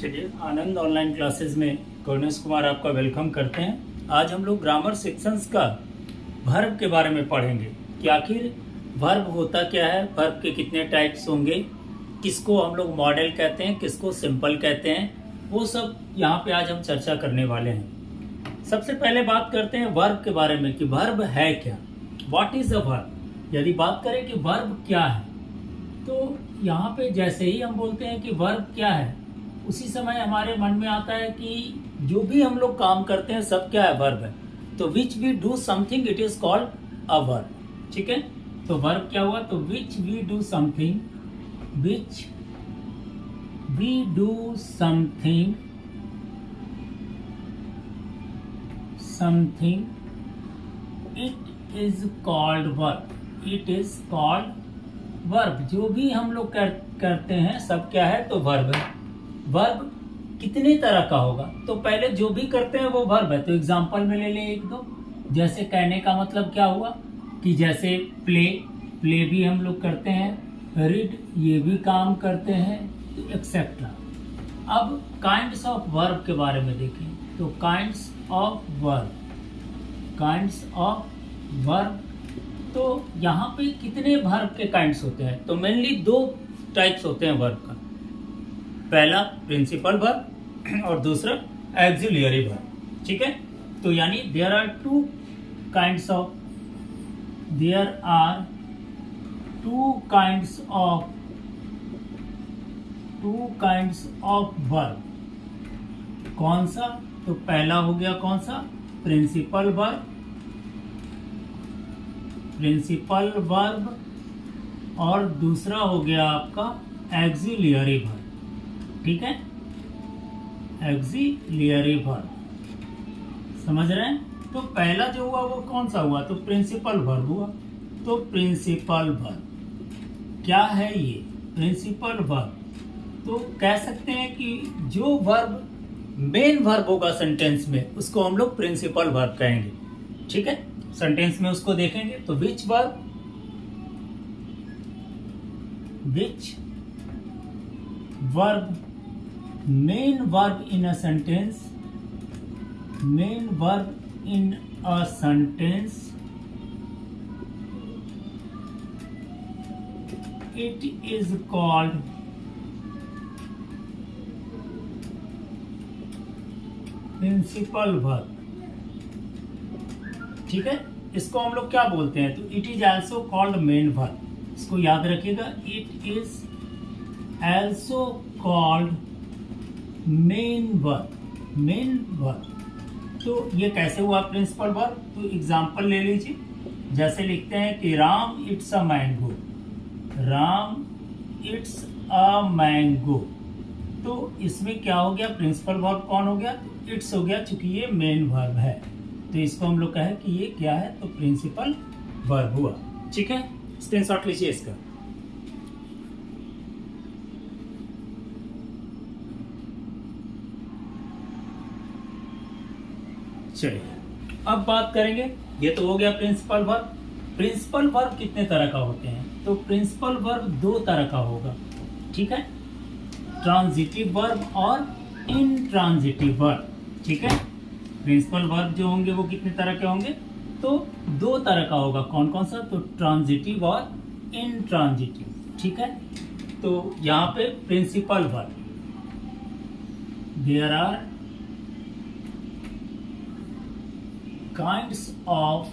चलिए आनंद online classes में गणेश कुमार आपका वेलकम करते हैं। आज हम लोग ग्रामर सेक्शंस का वर्ब के बारे में पढ़ेंगे कि आखिर वर्ब होता क्या है, वर्ब के कितने टाइप्स होंगे, किसको हम लोग मॉडल कहते हैं, किसको सिंपल कहते हैं, वो सब यहाँ पे आज हम चर्चा करने वाले हैं। सबसे पहले बात करते हैं वर्ब के बारे में कि वर्ब है क्या, व्हाट इज अ वर्ब। यदि बात करें कि वर्ब क्या है तो यहाँ पे जैसे ही हम बोलते हैं कि वर्ब क्या है, उसी समय हमारे मन में आता है कि जो भी हम लोग काम करते हैं सब क्या है, वर्ब है। तो which we do something it is called a verb. ठीक है, तो वर्ब क्या हुआ, तो which we do something, which we do something, something it is called verb, it is called verb. जो भी हम लोग करते हैं सब क्या है, तो वर्ब है। वर्ब कितने तरह का होगा, तो पहले जो भी करते हैं वो वर्ब है। तो एग्जांपल में ले लें एक दो। जैसे कहने का मतलब क्या हुआ कि जैसे प्ले, प्ले भी हम लोग करते हैं, रीड ये भी काम करते हैं, एक्सेट्रा। अब काइंड्स ऑफ वर्ब के बारे में देखें तो kinds of verb, kinds of verb, तो यहाँ पे कितने वर्ब के काइंड्स होते हैं, तो मेनली दो टाइप्स होते हैं वर्ब का। पहला प्रिंसिपल वर्ब और दूसरा ऑक्सिलियरी वर्ब। ठीक है, तो यानी there are two kinds of, there are two kinds of verb. कौन सा, तो पहला हो गया कौन सा, प्रिंसिपल वर्ब, प्रिंसिपल वर्ब, और दूसरा हो गया आपका ऑक्सिलियरी वर्ब। ठीक है, ऑक्सिलियरी वर्ब, समझ रहे हैं। तो पहला जो हुआ वो कौन सा हुआ, तो प्रिंसिपल वर्ब हुआ। तो प्रिंसिपल वर्ब क्या है ये, प्रिंसिपल वर्ब, तो कह सकते हैं कि जो वर्ब मेन वर्ब होगा सेंटेंस में उसको हम लोग प्रिंसिपल वर्ब कहेंगे। ठीक है, सेंटेंस में उसको देखेंगे तो which verb, which verb, main verb in a sentence, main verb in a sentence, it is called principal verb. ठीक है, इसको हम लोग क्या बोलते हैं, तो it is also called main verb. इसको याद रखिएगा, it is also called main verb, main verb. तो ये कैसे हुआ प्रिंसिपल वर्ब, तो एग्जांपल ले लीजिए। जैसे लिखते हैं कि Ram it's a mango, Ram it's a mango, तो इसमें क्या हो गया, प्रिंसिपल वर्ब कौन हो गया, इट्स हो गया, चूंकि ये मेन वर्ब है तो इसको हम लोग कहें कि ये क्या है, तो प्रिंसिपल वर्ब हुआ। ठीक है, स्क्रीनशॉट लीजिए इसका। चलिए अब बात करेंगे, ये तो हो गया प्रिंसिपल वर्ब। प्रिंसिपल वर्ब कितने तरह का होते हैं, तो प्रिंसिपल वर्ब दो तरह का होगा। ठीक है, ट्रांजिटिव वर्ब और इनट्रांजिटिव वर्ब। ठीक है, प्रिंसिपल वर्ब जो होंगे वो कितने तरह के होंगे, तो दो तरह का होगा। कौन कौन सा, तो ट्रांजिटिव और इनट्रांजिटिव। ठीक है, तो यहाँ पे principal verb, there are kinds of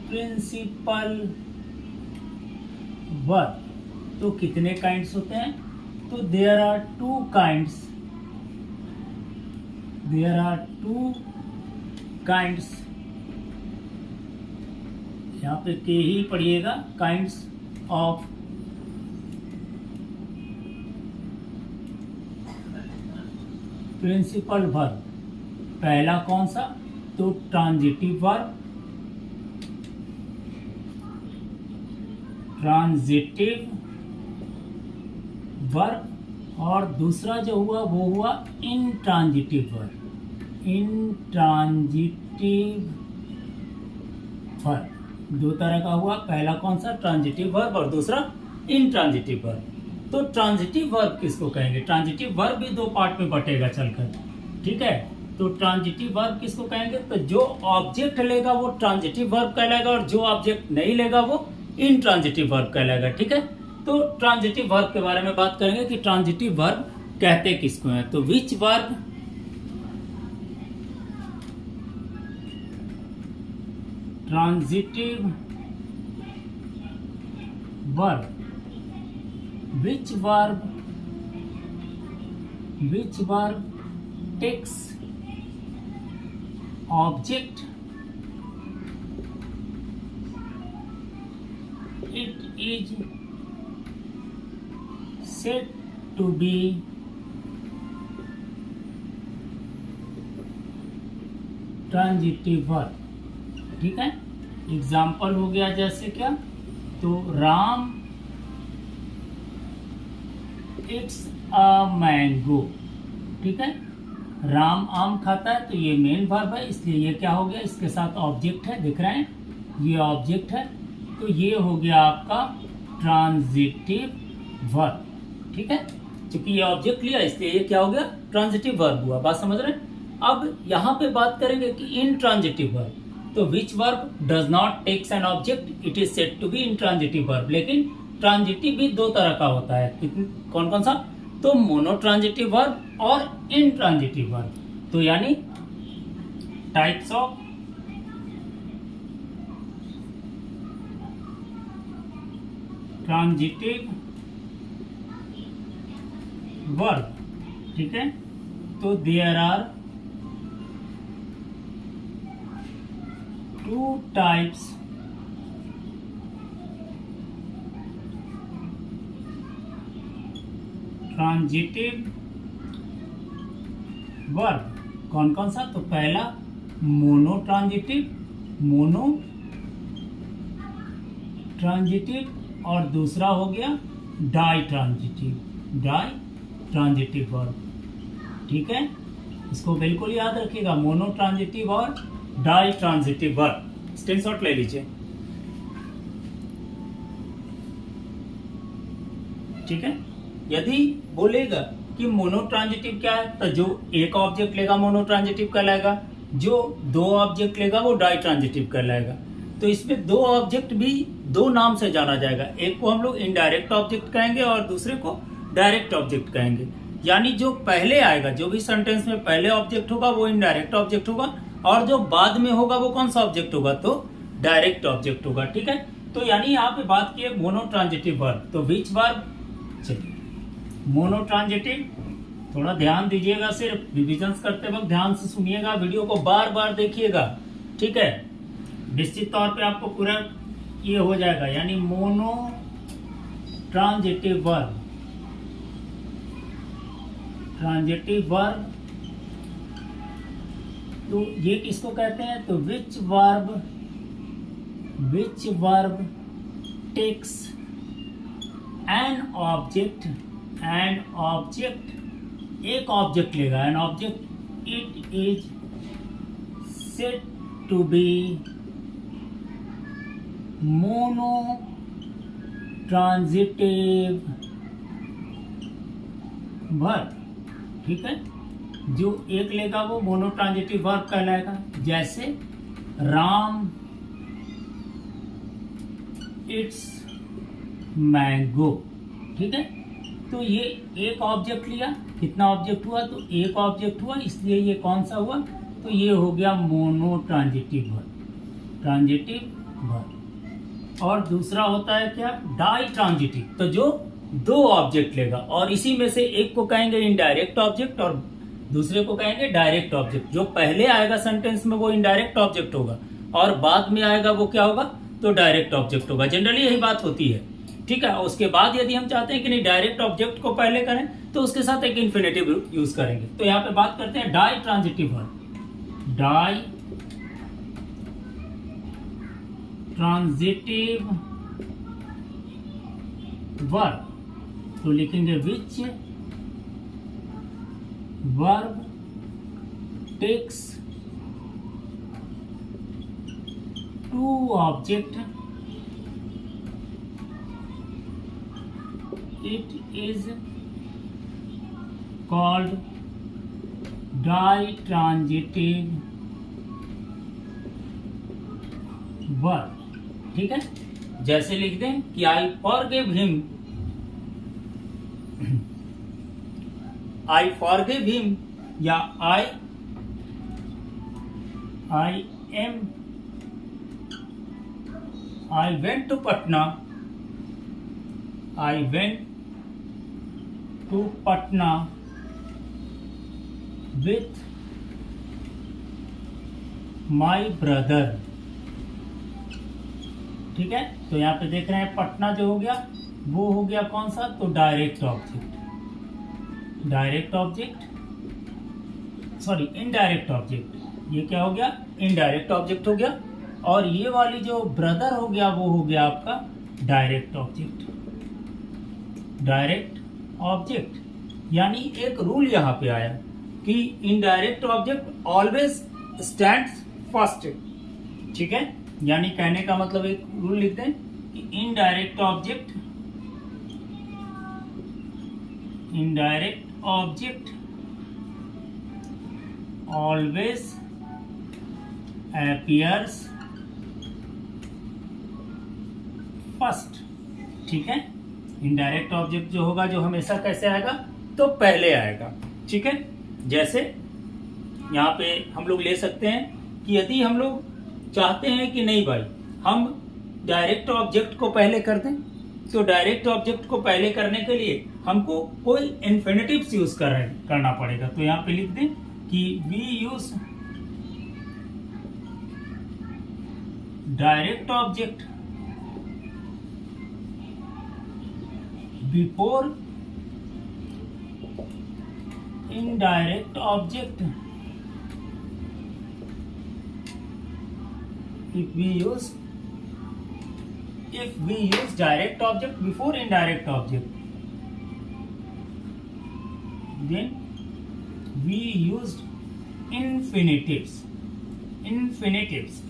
principal verb, तो कितने काइंड्स होते हैं, तो there are two kinds, there are two kinds, यहाँ पे के ही पढ़िएगा, काइंड्स ऑफ प्रिंसिपल वर्ब। पहला कौन सा, तो ट्रांजिटिव वर्ब, ट्रांजिटिव वर्ब, और दूसरा जो हुआ वो हुआ इनट्रांजिटिव वर्ब, इनट्रांजिटिव वर्ब। दो तरह का हुआ, पहला कौन सा, ट्रांजिटिव वर्ब, और दूसरा इनट्रांजिटिव वर्ब। तो ट्रांजिटिव वर्ब किसको कहेंगे? ट्रांजिटिव वर्ब भी दो पार्ट में बटेगा चलकर, ठीक है। तो ट्रांजिटिव वर्ब किसको कहेंगे? तो जो ऑब्जेक्ट लेगा वो ट्रांजिटिव वर्ब कहलाएगा, और जो ऑब्जेक्ट नहीं लेगा वो इनट्रांजिटिव वर्ब कहलाएगा, ठीक है। तो ट्रांजिटिव वर्ब के बारे में बात करेंगे कि ट्रांजिटिव वर्ब कहते किसको हैं। तो which verb transitive verb, which verb takes object, it is said to be transitive verb, ठीक है। एग्जाम्पल हो गया जैसे क्या, तो राम इट्स अ मैंगो, ठीक है। राम आम खाता है, तो ये मेन वर्ब है, इसलिए ये क्या हो गया, इसके साथ ऑब्जेक्ट है, दिख रहे हैं, ये ऑब्जेक्ट है, तो ये हो गया आपका ट्रांजिटिव वर्ब, ठीक है। क्योंकि ये ऑब्जेक्ट लिया इसलिए ये क्या हो गया, ट्रांजिटिव वर्ब हुआ। बात समझ रहे हैं। अब यहाँ पे बात करेंगे कि इनट्रांजिटिव वर्ब, तो which verb does not takes an object, it is said to be intransitive verb. लेकिन ट्रांजिटिव भी दो तरह का होता है, कौन कौन सा? तो मोनोट्रांजिटिव वर्ब और इनट्रांजिटिव वर्ब। तो यानी टाइप्स ऑफ ट्रांजिटिव वर्ब, ठीक है। तो there are two types transitive verb, कौन कौन सा? तो पहला मोनो ट्रांजिटिव और दूसरा हो गया डाई ट्रांजिटिव वर्ब, ठीक है। इसको बिल्कुल याद रखिएगा, मोनो ट्रांजिटिव और डाई ट्रांजिटिव वर्ब, स्क्रीनशॉट ले लीजिए, ठीक है। यदि बोलेगा कि मोनोट्रांजिटिव क्या है, तो जो एक ऑब्जेक्ट लेगा मोनोट्रांजिटिव कहलाएगा, जो दो ऑब्जेक्ट लेगा वो डाई ट्रांजिटिव कहलाएगा। तो इसमें दो ऑब्जेक्ट भी दो नाम से जाना जाएगा, एक को हम लोग इनडायरेक्ट ऑब्जेक्ट कहेंगे और दूसरे को डायरेक्ट ऑब्जेक्ट कहेंगे। यानी जो पहले आएगा, जो भी सेंटेंस में पहले ऑब्जेक्ट होगा वो इनडायरेक्ट ऑब्जेक्ट होगा, और जो बाद में होगा वो कौन सा ऑब्जेक्ट होगा, तो डायरेक्ट ऑब्जेक्ट होगा, ठीक है। तो यानी यहाँ पे बात की है मोनोट्रांजिटिव वर्ब, तो विच वर्ब, चलिए मोनोट्रांजिटिव, थोड़ा ध्यान दीजिएगा, सिर्फ रिविजन करते वक्त ध्यान से सुनिएगा, वीडियो को बार बार देखिएगा, ठीक है। निश्चित तौर पे आपको पूरा ये हो जाएगा। यानी मोनो ट्रांजिटिव वर्ब, तो ये किसको कहते हैं? तो which verb takes an object, एक ऑब्जेक्ट लेगा, an object, it is said to be mono transitive verb, ठीक है। जो एक लेगा वो मोनोट्रांजिटिव वर्ब कहलाएगा, जैसे राम इट्स मैंगो, ठीक है। तो ये एक ऑब्जेक्ट लिया, कितना ऑब्जेक्ट हुआ? तो एक ऑब्जेक्ट हुआ, इसलिए ये कौन सा हुआ? तो ये हो गया मोनोट्रांजिटिव वर्ब। और दूसरा होता है क्या? डाई ट्रांजिटिव, तो जो दो ऑब्जेक्ट लेगा, और इसी में से एक को कहेंगे इनडायरेक्ट ऑब्जेक्ट और दूसरे को कहेंगे डायरेक्ट ऑब्जेक्ट। जो पहले आएगा सेंटेंस में वो इनडायरेक्ट ऑब्जेक्ट होगा, और बाद में आएगा वो क्या होगा? तो डायरेक्ट ऑब्जेक्ट होगा। जनरली यही बात होती है, ठीक है। उसके बाद यदि हम चाहते हैं कि नहीं डायरेक्ट ऑब्जेक्ट को पहले करें, तो उसके साथ एक इन्फिनेटिव यूज करेंगे। तो यहाँ पे बात करते हैं ditransitive verb, ditransitive verb. तो लिखेंगे which verb takes two object it is called ditransitive verb। ठीक है, जैसे लिख दें कि I forgave him, I forgave him, या I went to Patna, I went to Patna with my brother। ठीक है, तो यहाँ पे देख रहे हैं पटना जो हो गया वो हो गया कौन सा, तो direct object, direct object, sorry indirect object. ये क्या हो गया, इनडायरेक्ट ऑब्जेक्ट हो गया। और ये वाली जो ब्रदर हो गया वो हो गया आपका डायरेक्ट ऑब्जेक्ट, डायरेक्ट ऑब्जेक्ट। यानी एक रूल यहाँ पे आया कि indirect object always stands first. ठीक है, यानी कहने का मतलब एक रूल लिखते हैं कि indirect object always appears first. ठीक है, इनडायरेक्ट ऑब्जेक्ट जो होगा जो हमेशा कैसे आएगा, तो पहले आएगा। ठीक है, जैसे यहाँ पे हम लोग ले सकते हैं कि यदि हम लोग चाहते हैं कि नहीं भाई हम डायरेक्ट ऑब्जेक्ट को पहले कर दें, तो डायरेक्ट ऑब्जेक्ट को पहले करने के लिए हमको कोई इन्फिनेटिव्स यूज करना पड़ेगा। तो यहाँ पे लिख दें कि we use direct object before indirect object. If we use direct object before indirect object, then we used infinitives।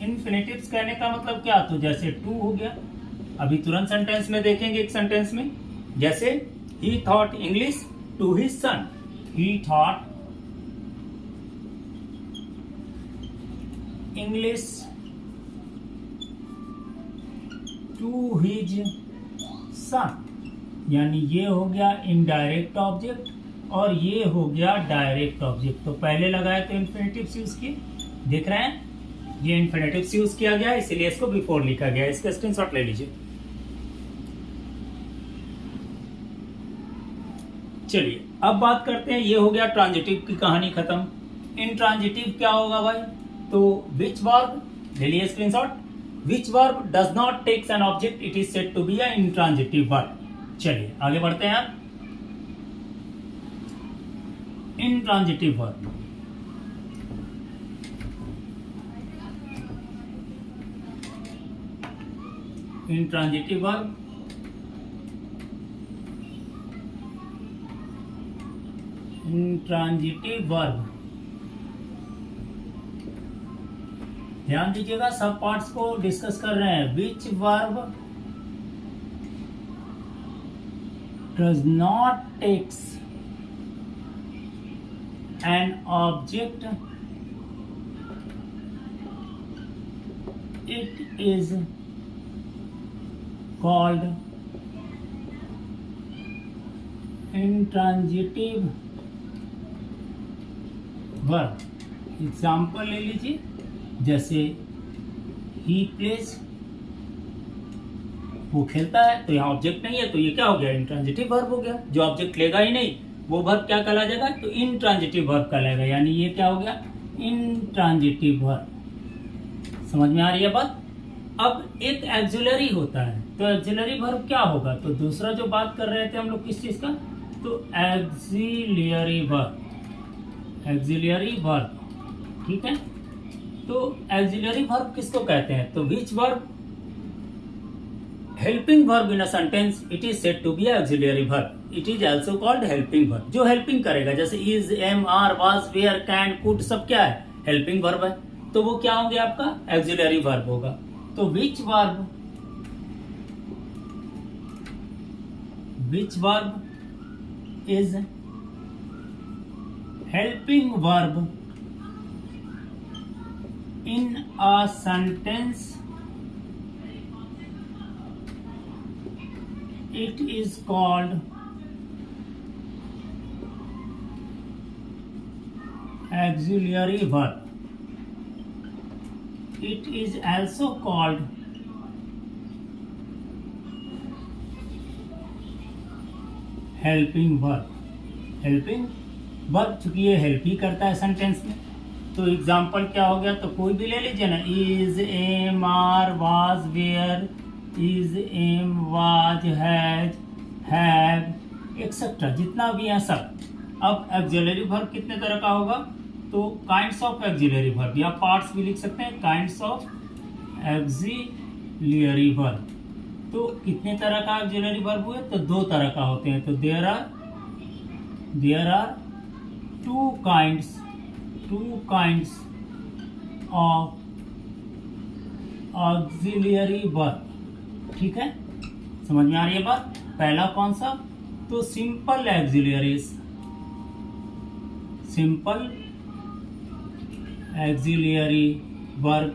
Infinitives कहने का मतलब क्या, तो जैसे टू हो गया, अभी तुरंत सेंटेंस में देखेंगे एक सेंटेंस में, जैसे he taught English to his son, he taught English to his son. यानी ये हो गया इनडायरेक्ट ऑब्जेक्ट और ये हो गया डायरेक्ट ऑब्जेक्ट। तो पहले लगाए तो इन्फिनेटिव्स यूज किए, देख रहे हैं ये इन्फिनेटिव्स यूज किया गया इसीलिए इसको बिफोर लिखा गया। इसका स्क्रीनशॉट ले लीजिए। चलिए अब बात करते हैं, ये हो गया ट्रांजिटिव की कहानी खत्म। इनट्रांजिटिव क्या होगा भाई, तो विच वर्ब, ले लिए screenshot, which verb does not takes an object it is said to be a intransitive verb। चलिए आगे बढ़ते हैं। intransitive verb, intransitive verb intransitive verb, ध्यान दीजिएगा सब पार्ट्स को डिस्कस कर रहे हैं। Which verb does not takes an object it is called intransitive verb. Example ले लीजिए, जैसे ही प्लेज, वो खेलता है, तो यहाँ ऑब्जेक्ट नहीं है तो ये क्या हो गया, इंट्रांजिटिव वर्ब हो गया। जो ऑब्जेक्ट लेगा ही नहीं वो वर्ब क्या कहला जाएगा, तो इंट्रांजिटिव वर्ब कहलाएगा। यानी ये क्या हो गया, इंट्रांजिटिव वर्ब। समझ में आ रही है बात। अब एक एक्सिलरी होता है, तो एक्सिलरी वर्ब क्या होगा, तो दूसरा जो बात कर रहे थे हम लोग किस चीज का, तो एक्सिलियरी वर्ब, एक्सिलियरी वर्ब। ठीक है, तो एक्सिलरी वर्ब किसको कहते हैं, तो which verb helping verb in a sentence it is said to be auxiliary verb, it is also called helping verb. जो हेल्पिंग करेगा, जैसे is, am, are, was, were, can, could, सब क्या है, हेल्पिंग वर्ब है, तो वो क्या होंगे आपका एक्सिलरी वर्ब होगा। तो which verb which verb is helping verb in a sentence? It is called auxiliary verb. It is also called helping verb. Helping verb चूंकि ये हेल्प ही करता है सेंटेंस में, तो एग्जाम्पल क्या हो गया, तो कोई भी ले लीजिए ना. Is, am, are, was, were, is, am, was, has, have, etcetera, जितना भी है सब. अब ऑक्सिलरी वर्ब कितने तरह का होगा, तो काइंड्स ऑफ ऑक्सिलरी वर्ब या पार्ट्स भी लिख सकते हैं. Kinds of auxiliary verb. तो कितने तरह का ऑक्सिलरी वर्ब हुए, तो दो तरह का होते हैं. तो there are two kinds of auxiliary verb. ठीक है, समझ में आ रही है बात. पहला कौन सा, तो simple auxiliaries, simple auxiliary verb.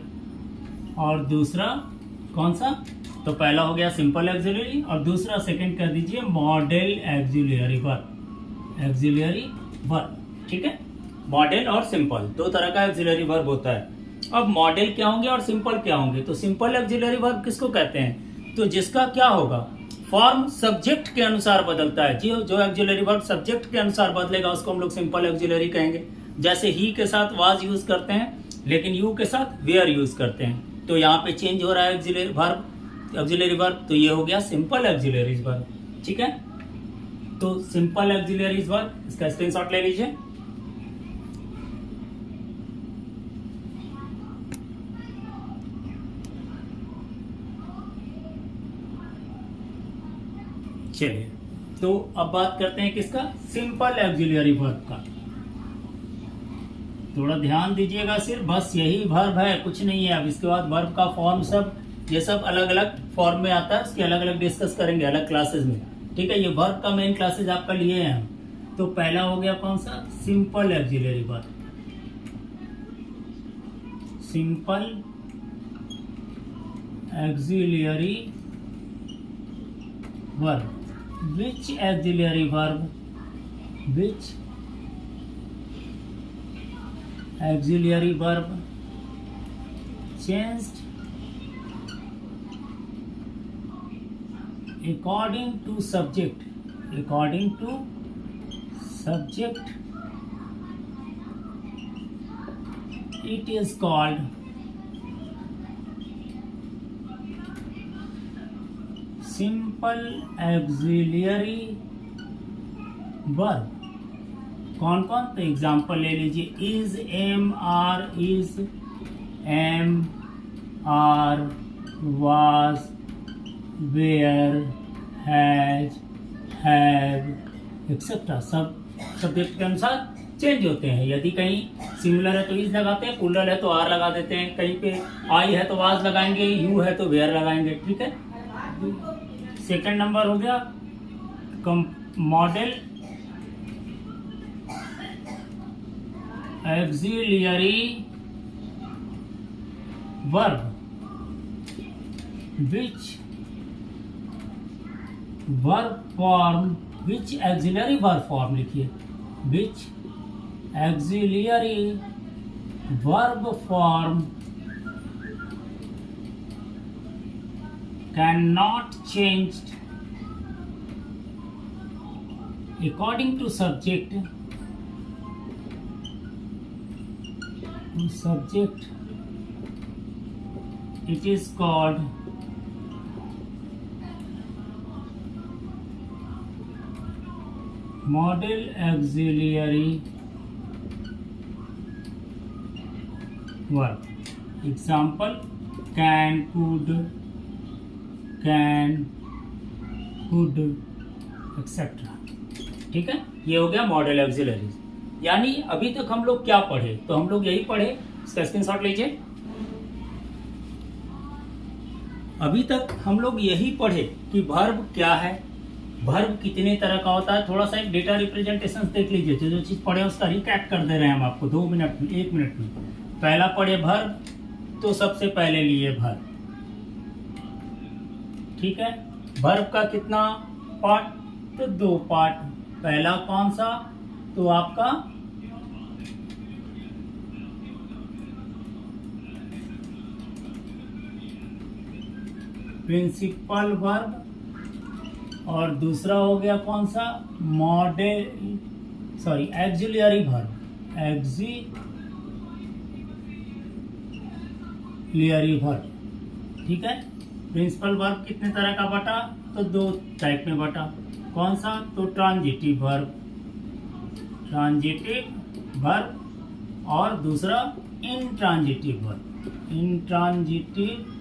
और दूसरा कौन सा, तो पहला हो गया सिंपल ऑक्सिलरी और दूसरा सेकंड कर दीजिए model auxiliary verb. Auxiliary verb, ठीक है. मॉडल और सिंपल दो तरह का ऑक्सिलरी वर्ब होता है. अब मॉडल क्या होंगे और सिंपल क्या होंगे, तो सिंपल ऑक्सिलरी वर्ब किसको कहते हैं, तो जिसका क्या होगा, फॉर्म सब्जेक्ट के अनुसार बदलता है. जो ऑक्सिलरी वर्ब सब्जेक्ट के अनुसार बदलेगा उसको हम लोग सिंपल ऑक्सिलरी कहेंगे. जैसे ही के साथ वाज यूज करते हैं, लेकिन यू के साथ वेयर यूज करते हैं, तो यहाँ पे चेंज हो रहा है ऑक्सिलरी वर्ब, तो ये हो गया सिंपल ऑक्सिलरी वर्ब. ठीक है, तो सिंपल ऑक्सिलरी वर्ब, इसका स्क्रीनशॉट ले लीजिए. चलिए, तो अब बात करते हैं किसका, सिंपल ऑक्सिलरी वर्ब का. थोड़ा ध्यान दीजिएगा, सिर्फ बस यही वर्ब है, कुछ नहीं है. अब इसके बाद वर्ब का फॉर्म सब ये सब अलग अलग फॉर्म में आता है, उसके अलग अलग डिस्कस करेंगे अलग क्लासेस में. ठीक है, ये वर्ब का मेन क्लासेस आपका लिए हैं हम. तो पहला हो गया कौन सा, simple auxiliary verb. Simple auxiliary verb. Which auxiliary verb changed according to subject. It is called simple auxiliary verb. कौन कौन, तो एग्जाम्पल ले लीजिए. Is, am, are, is, am, are, was, were, has, have, etcetera. सब subject के अनुसार change होते हैं. यदि कहीं सिंगुलर है तो इज लगाते हैं, प्लूरल है तो आर लगा देते हैं, कहीं पे आई है तो वाज लगाएंगे, यू है तो वेयर लगाएंगे. ठीक है, सेकंड नंबर हो गया modal auxiliary verb. Which auxiliary verb form लिखिए. Which auxiliary verb form cannot change according to subject. It is called model auxiliary verb. Example, can, could, etcetera. ठीक है, ये हो गया मॉडल ऑक्सिलरीज. यानी अभी तक हम लोग क्या पढ़े, तो हम लोग यही पढ़े, इसका स्क्रीनशॉट लीजिए. अभी तक हम लोग यही पढ़े कि वर्ब क्या है, वर्ब कितने तरह का होता है, थोड़ा सा एक डेटा रिप्रेजेंटेशन देख लीजिए। जो चीज पढ़े उसका रिकैप कर दे रहे हैं हम आपको 2 मिनट में, 1 मिनट में। पहला पढ़े वर्ब, तो सबसे पहले लिए वर्ब, ठीक है। वर्ब का कितना पार्ट, तो 2 पार्ट। पहला कौन सा, तो आपका प्रिंसिपल वर्ब, और दूसरा हो गया कौन सा, एक्सिलरी वर्ब, एक्सिलरी वर्ब, ठीक है। प्रिंसिपल वर्ब कितने तरह का बटा, तो 2 टाइप में बटा। कौन सा, तो ट्रांजिटिव वर्ब, ट्रांजिटिव वर्ब, और दूसरा इंट्रांजिटिव वर्ब, इंट्रांजिटिव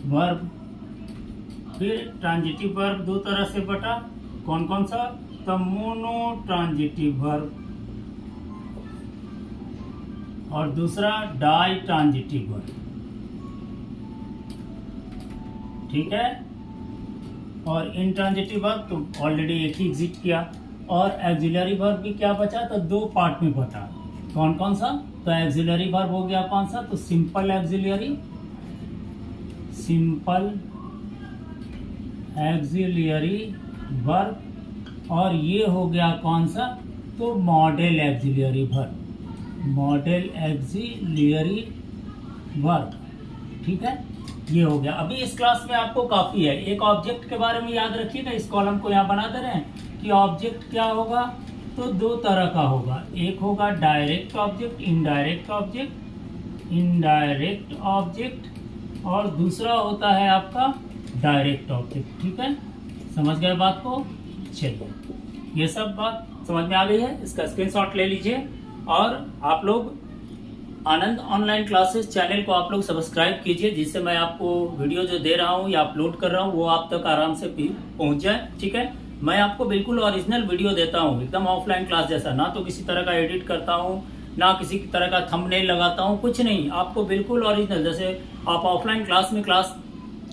वर्ब। फिर ट्रांजिटिव वर्ब 2 तरह से बटा, कौन कौन सा, तो मोनो ट्रांजिटिव वर्ब, और दूसरा डाई ट्रांजिटिव वर्ब, ठीक है। और इंट्रांजिटिव वर्ब तो ऑलरेडी एक ही एग्जिट किया। और एक्सिलरी वर्ब भी क्या बचा, तो 2 पार्ट में बटा। कौन कौन सा, तो एक्सिलरी वर्ब हो गया कौन सा, तो simple axillary, simple axillary verb, और ये हो गया कौन सा, तो model axillary verb, model axillary verb, ठीक है। ये हो गया। अभी इस क्लास में आपको काफी है। एक ऑब्जेक्ट के बारे में याद रखिएगा, इस कॉलम को यहाँ बना दे रहे हैं कि ऑब्जेक्ट क्या होगा, तो 2 तरह का होगा। एक होगा direct object, indirect object, indirect object, और दूसरा होता है आपका डायरेक्ट ऑब्जेक्ट, ठीक है। समझ गए बात को, चलिए ये सब बात समझ में आ गई है। इसका स्क्रीनशॉट ले लीजिए, और आप लोग आनंद ऑनलाइन क्लासेस चैनल को आप लोग सब्सक्राइब कीजिए, जिससे मैं आपको वीडियो जो दे रहा हूँ या अपलोड कर रहा हूँ वो आप तक आराम से पहुंच जाए, ठीक है। मैं आपको बिल्कुल ओरिजिनल वीडियो देता हूँ, एकदम ऑफलाइन क्लास जैसा, ना तो किसी तरह का एडिट करता हूँ, ना किसी तरह का थंबनेल लगाता हूँ, कुछ नहीं। आपको बिल्कुल ओरिजिनल, जैसे आप ऑफलाइन क्लास में क्लास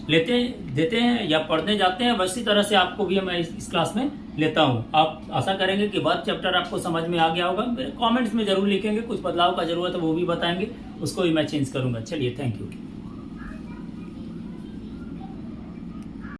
देते हैं या पढ़ने जाते हैं, वैसी तरह से आपको भी मैं इस क्लास में लेता हूं। आप आशा करेंगे कि वर्ब चैप्टर आपको समझ में आ गया होगा। मेरे कमेंट्स में जरूर लिखेंगे, कुछ बदलाव का जरूरत है वो भी बताएंगे, उसको भी मैं चेंज करूंगा। चलिए, थैंक यू।